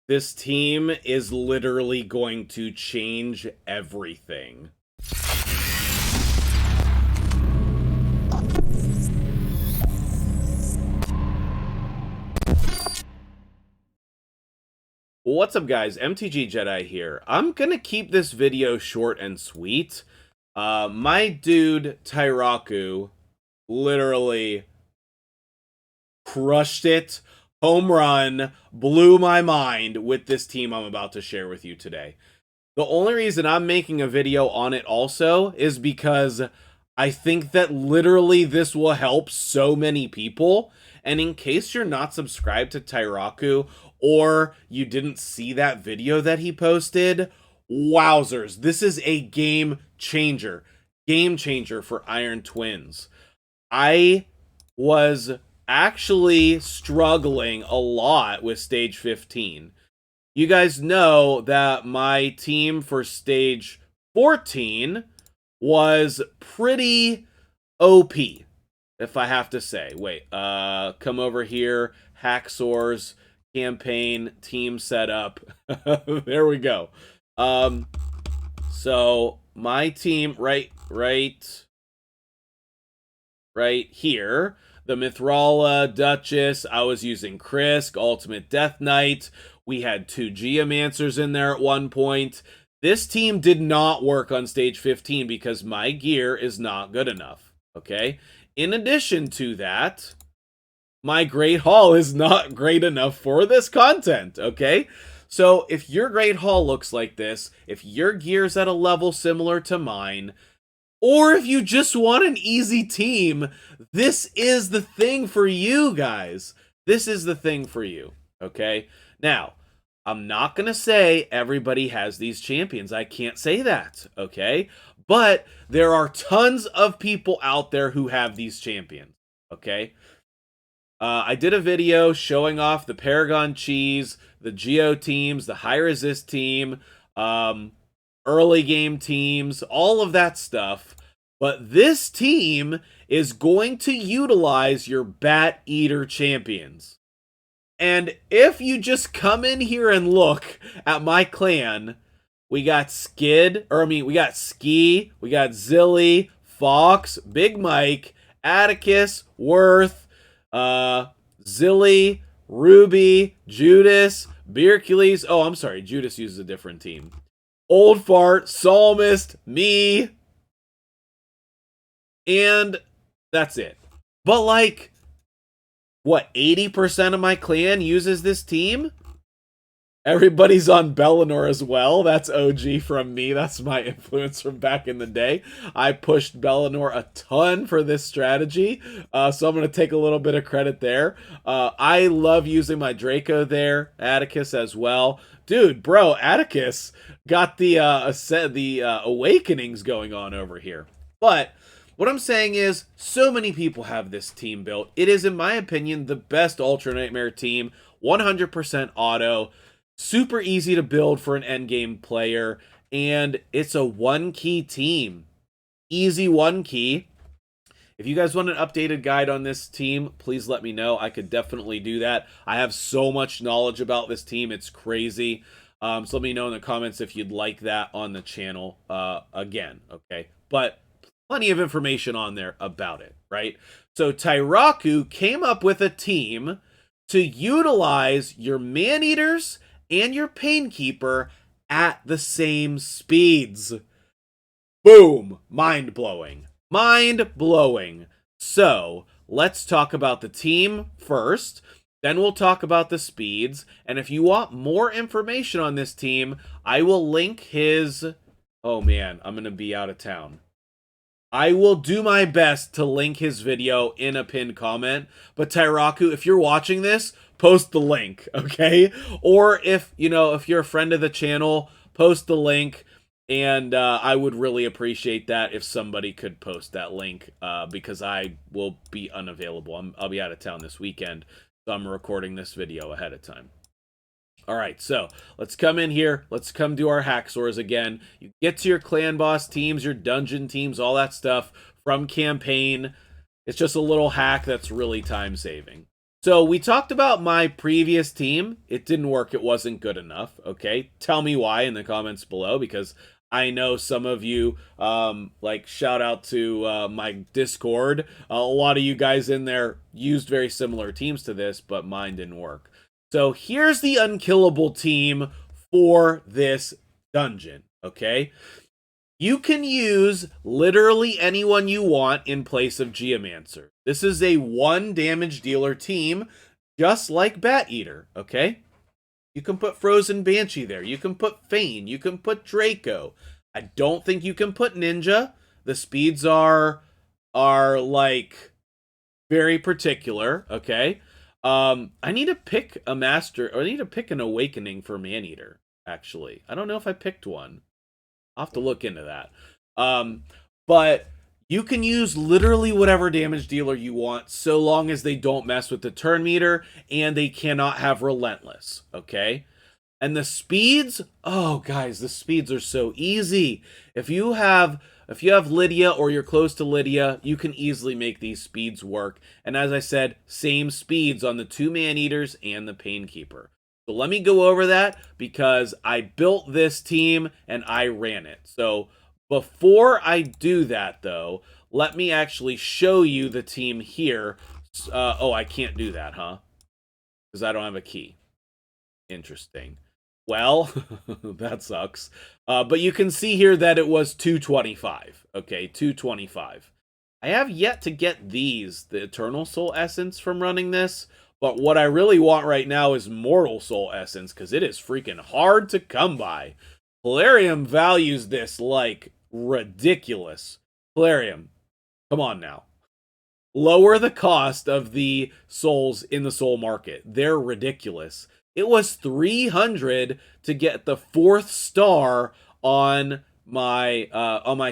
This team is literally going to change everything. What's up, guys? MtgJedi here. I'm gonna keep this video short and sweet. My dude, Tyraku, literally crushed it. Home run, blew my mind with this team I'm about to share with you today. The only reason I'm making a video on it also is because I think that literally this will help so many people. And in case you're not subscribed to Tyraku or you didn't see that video that he posted, wowzers, this is a game changer. Game changer for Iron Twins. I was actually struggling a lot with stage 15. You guys know that my team for stage 14 was pretty OP, if I have to say. Wait, come over here, Hacksaws, campaign, team setup. There we go. So my team right here, the Mithrala, Duchess, I was using Krisk, Ultimate Death Knight. We had 2 Geomancers in there at one point. This team did not work on stage 15 because my gear is not good enough, okay? In addition to that, my Great Hall is not great enough for this content, okay? So if your Great Hall looks like this, if your gear's at a level similar to mine, or if you just want an easy team, this is the thing for you guys. This is the thing for you, okay? Now, I'm not going to say everybody has these champions. I can't say that, okay? But there are tons of people out there who have these champions, okay? I did a video showing off the Paragon Cheese, the Geo teams, the High Resist team, early game teams, all of that stuff. But this team is going to utilize your Bat Eater champions. And if you just come in here and look at my clan, we got we got Ski, we got Zilly, Fox, Big Mike, Atticus, Worth, Zilly, Ruby, Judas, Beercules. Oh, I'm sorry, Judas uses a different team. Old Fart, Psalmist, me, and that's it. But like, what, 80% of my clan uses this team? Everybody's on Bellinor as well. That's OG from me. That's my influence from back in the day. I pushed Bellinor a ton for this strategy, so I'm going to take a little bit of credit there. I love using my Draco there, Atticus as well. Dude, bro, Atticus got the awakenings going on over here. But what I'm saying is, so many people have this team built. It is, in my opinion, the best Ultra Nightmare team. 100% auto. Super easy to build for an endgame player. And it's a one-key team. Easy one key. If you guys want an updated guide on this team, please let me know. I could definitely do that. I have so much knowledge about this team. It's crazy. So let me know in the comments if you'd like that on the channel again. Okay. But plenty of information on there about it, right? So Tyraku came up with a team to utilize your Man-Eaters and your Painkeeper at the same speeds. Boom! Mind-blowing. Mind-blowing. So, let's talk about the team first, then we'll talk about the speeds, and if you want more information on this team, I will link his... Oh man, I'm gonna be out of town. I will do my best to link his video in a pinned comment, but Tyraku, if you're watching this, post the link, okay? Or if you're a friend of the channel, post the link, and I would really appreciate that if somebody could post that link, because I will be unavailable. I'll be out of town this weekend, so I'm recording this video ahead of time. All right, so let's come in here. Let's come do our Hacksaws again. You get to your clan boss teams, your dungeon teams, all that stuff from campaign. It's just a little hack that's really time-saving. So we talked about my previous team. It didn't work. It wasn't good enough. Okay. Tell me why in the comments below, because I know some of you, like shout out to my Discord. A lot of you guys in there used very similar teams to this, but mine didn't work. So here's the unkillable team for this dungeon. Okay. You can use literally anyone you want in place of Geomancer. This is a 1 damage dealer team, just like Bat Eater, okay? You can put Frozen Banshee there. You can put Fane. You can put Draco. I don't think you can put Ninja. The speeds are like very particular, okay? I need to pick a master, or I need to pick an awakening for Maneater, actually. I don't know if I picked one. I'll have to look into that. But you can use literally whatever damage dealer you want, so long as they don't mess with the turn meter and they cannot have Relentless, okay? And the speeds, oh guys, the speeds are so easy. If you have Lydia or you're close to Lydia, you can easily make these speeds work. And as I said, same speeds on the 2 Maneaters and the Painkeeper. So let me go over that because I built this team and I ran it. So before I do that, though, let me actually show you the team here. Oh, I can't do that, huh? Because I don't have a key. Interesting. Well, that sucks. But you can see here that it was 225. Okay, 225. I have yet to get these, the Eternal Soul Essence from running this. But what I really want right now is Mortal Soul Essence, because it is freaking hard to come by. Polarium values this like ridiculous. Polarium, come on now. Lower the cost of the souls in the soul market. They're ridiculous. It was 300 to get the 4th star on my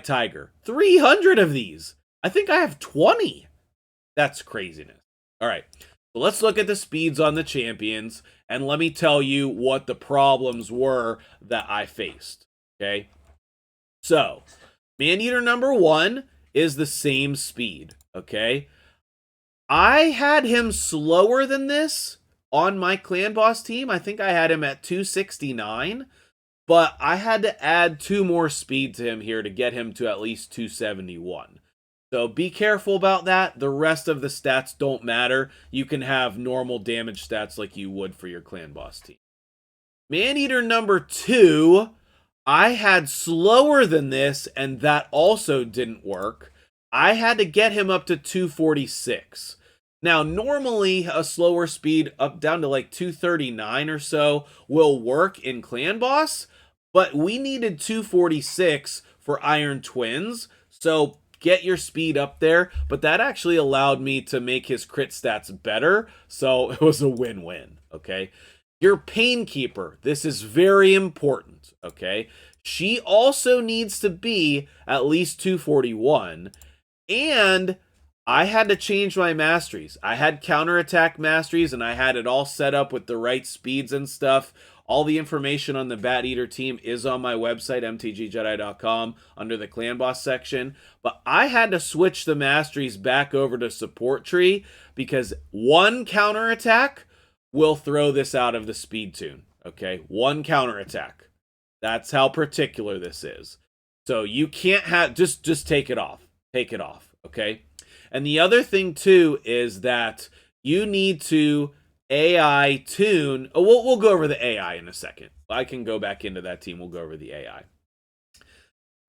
Tiger. 300 of these. I think I have 20. That's craziness. All right. So let's look at the speeds on the champions, and let me tell you what the problems were that I faced, okay? So, Maneater number 1 is the same speed, okay? I had him slower than this on my clan boss team. I think I had him at 269, but I had to add 2 more speed to him here to get him to at least 271. So be careful about that. The rest of the stats don't matter. You can have normal damage stats like you would for your clan boss team. Maneater number 2, I had slower than this, and that also didn't work. I had to get him up to 246. Now, normally a slower speed up down to like 239 or so will work in clan boss, but we needed 246 for Iron Twins. So get your speed up there, but that actually allowed me to make his crit stats better, so it was a win-win, okay? Your Painkeeper, this is very important, okay? She also needs to be at least 241, and I had to change my masteries. I had counterattack masteries, and I had it all set up with the right speeds and stuff. All the information on the Bat Eater team is on my website, MtgJedi.com, under the Clan Boss section. But I had to switch the masteries back over to Support Tree because 1 counterattack will throw this out of the speed tune. Okay, 1 counterattack. That's how particular this is. So you can't have, just take it off. Take it off, okay? And the other thing, too, is that you need to AI tune. Oh, we'll go over the AI in a second. I can go back into that team. We'll go over the AI.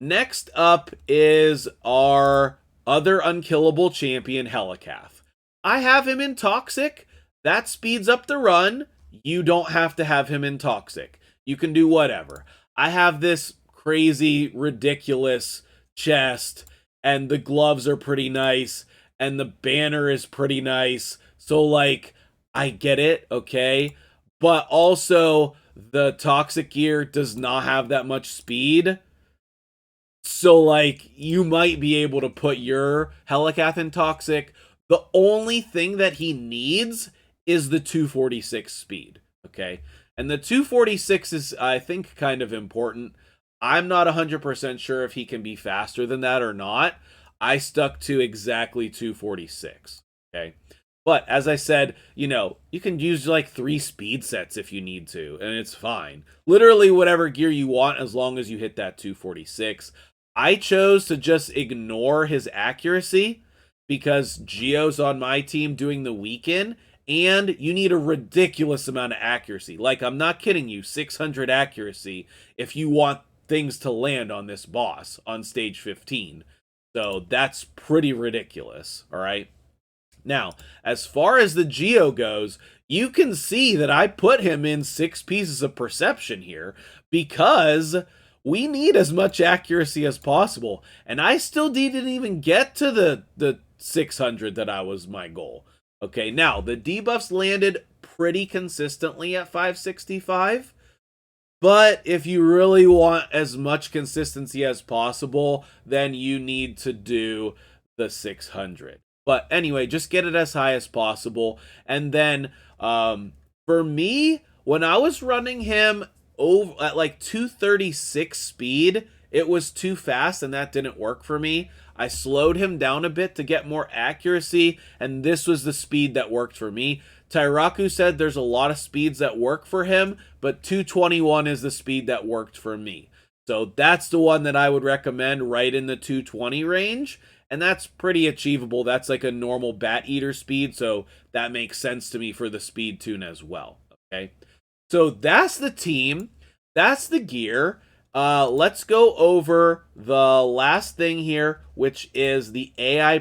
Next up is our other unkillable champion, Helicath. I have him in Toxic. That speeds up the run. You don't have to have him in Toxic. You can do whatever. I have this crazy, ridiculous chest, and the gloves are pretty nice, and the banner is pretty nice. So, like, I get it, okay? But also, the Toxic gear does not have that much speed. So, like, you might be able to put your Helicath in Toxic. The only thing that he needs is the 246 speed, okay? And the 246 is, I think, kind of important. I'm not 100% sure if he can be faster than that or not. I stuck to exactly 246, okay? But as I said, you know, you can use like 3 speed sets if you need to, and it's fine. Literally whatever gear you want as long as you hit that 246. I chose to just ignore his accuracy because Geo's on my team doing the weekend, and you need a ridiculous amount of accuracy. Like, I'm not kidding you, 600 accuracy if you want things to land on this boss on stage 15. So that's pretty ridiculous, all right? Now, as far as the Geo goes, you can see that I put him in 6 pieces of perception here because we need as much accuracy as possible. And I still didn't even get to the 600 that I was my goal. Okay, now the debuffs landed pretty consistently at 565. But if you really want as much consistency as possible, then you need to do the 600. But anyway, just get it as high as possible. And then for me, when I was running him over at like 236 speed, it was too fast and that didn't work for me. I slowed him down a bit to get more accuracy, and this was the speed that worked for me. Tyraku said there's a lot of speeds that work for him, but 221 is the speed that worked for me. So that's the one that I would recommend, right in the 220 range. And that's pretty achievable. That's like a normal Bat Eater speed, so that makes sense to me for the speed tune as well. Okay, so that's the team. That's the gear. Let's go over the last thing here, which is the AI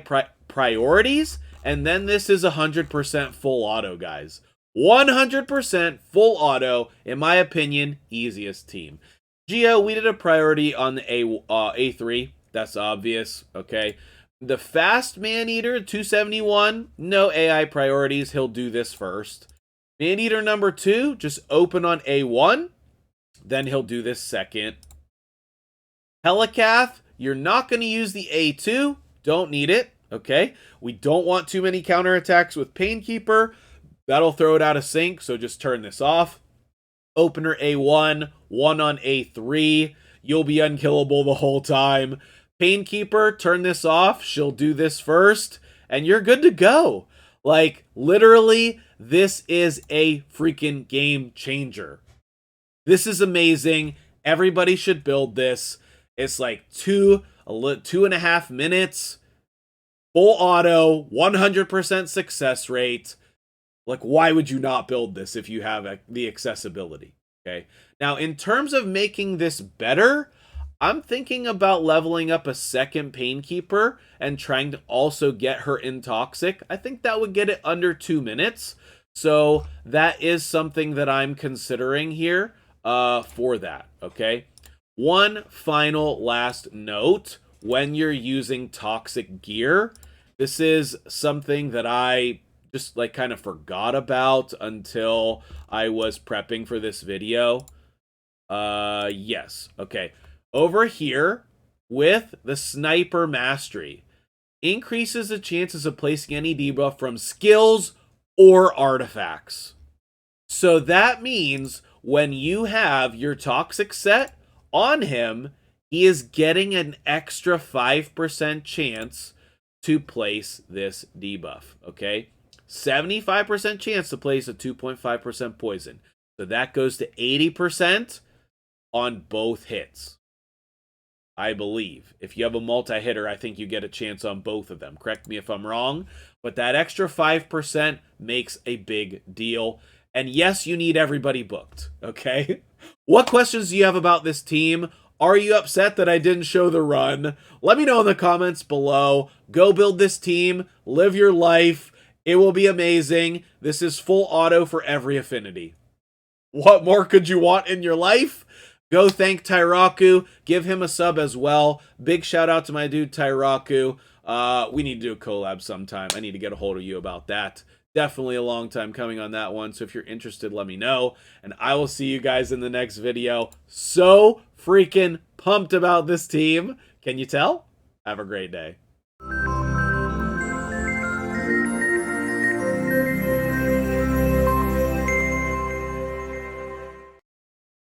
priorities. And then this is 100% full auto, guys. 100% full auto, in my opinion, easiest team. Geo, we did a priority on the A3. That's obvious, okay? The fast Maneater, 271, no AI priorities. He'll do this first. Maneater number 2, just open on A1. Then he'll do this second. Helicath, you're not going to use the A2. Don't need it, okay? We don't want too many counterattacks with Painkeeper. That'll throw it out of sync, so just turn this off. Opener A1, 1 on A3. You'll be unkillable the whole time. Painkeeper, turn this off. She'll do this first, and you're good to go. Like, literally, this is a freaking game changer. This is amazing. Everybody should build this. It's like 2.5 minutes. Full auto, 100% success rate. Like, why would you not build this if you have the accessibility? Okay. Now, in terms of making this better, I'm thinking about leveling up a second Painkeeper and trying to also get her in Toxic. I think that would get it under 2 minutes. So that is something that I'm considering here for that, okay? One final last note when you're using Toxic gear. This is something that I just like kind of forgot about until I was prepping for this video. Yes, okay. Over here, with the Sniper Mastery, increases the chances of placing any debuff from skills or artifacts. So that means when you have your Toxic set on him, he is getting an extra 5% chance to place this debuff, okay? 75% chance to place a 2.5% poison. So that goes to 80% on both hits. I believe. If you have a multi-hitter, I think you get a chance on both of them. Correct me if I'm wrong. But that extra 5% makes a big deal. And yes, you need everybody booked, okay? What questions do you have about this team? Are you upset that I didn't show the run? Let me know in the comments below. Go build this team. Live your life. It will be amazing. This is full auto for every affinity. What more could you want in your life? Go thank Tyraku. Give him a sub as well. Big shout out to my dude Tyraku. We need to do a collab sometime. I need to get a hold of you about that. Definitely a long time coming on that one. So if you're interested, let me know. And I will see you guys in the next video. So freaking pumped about this team. Can you tell? Have a great day.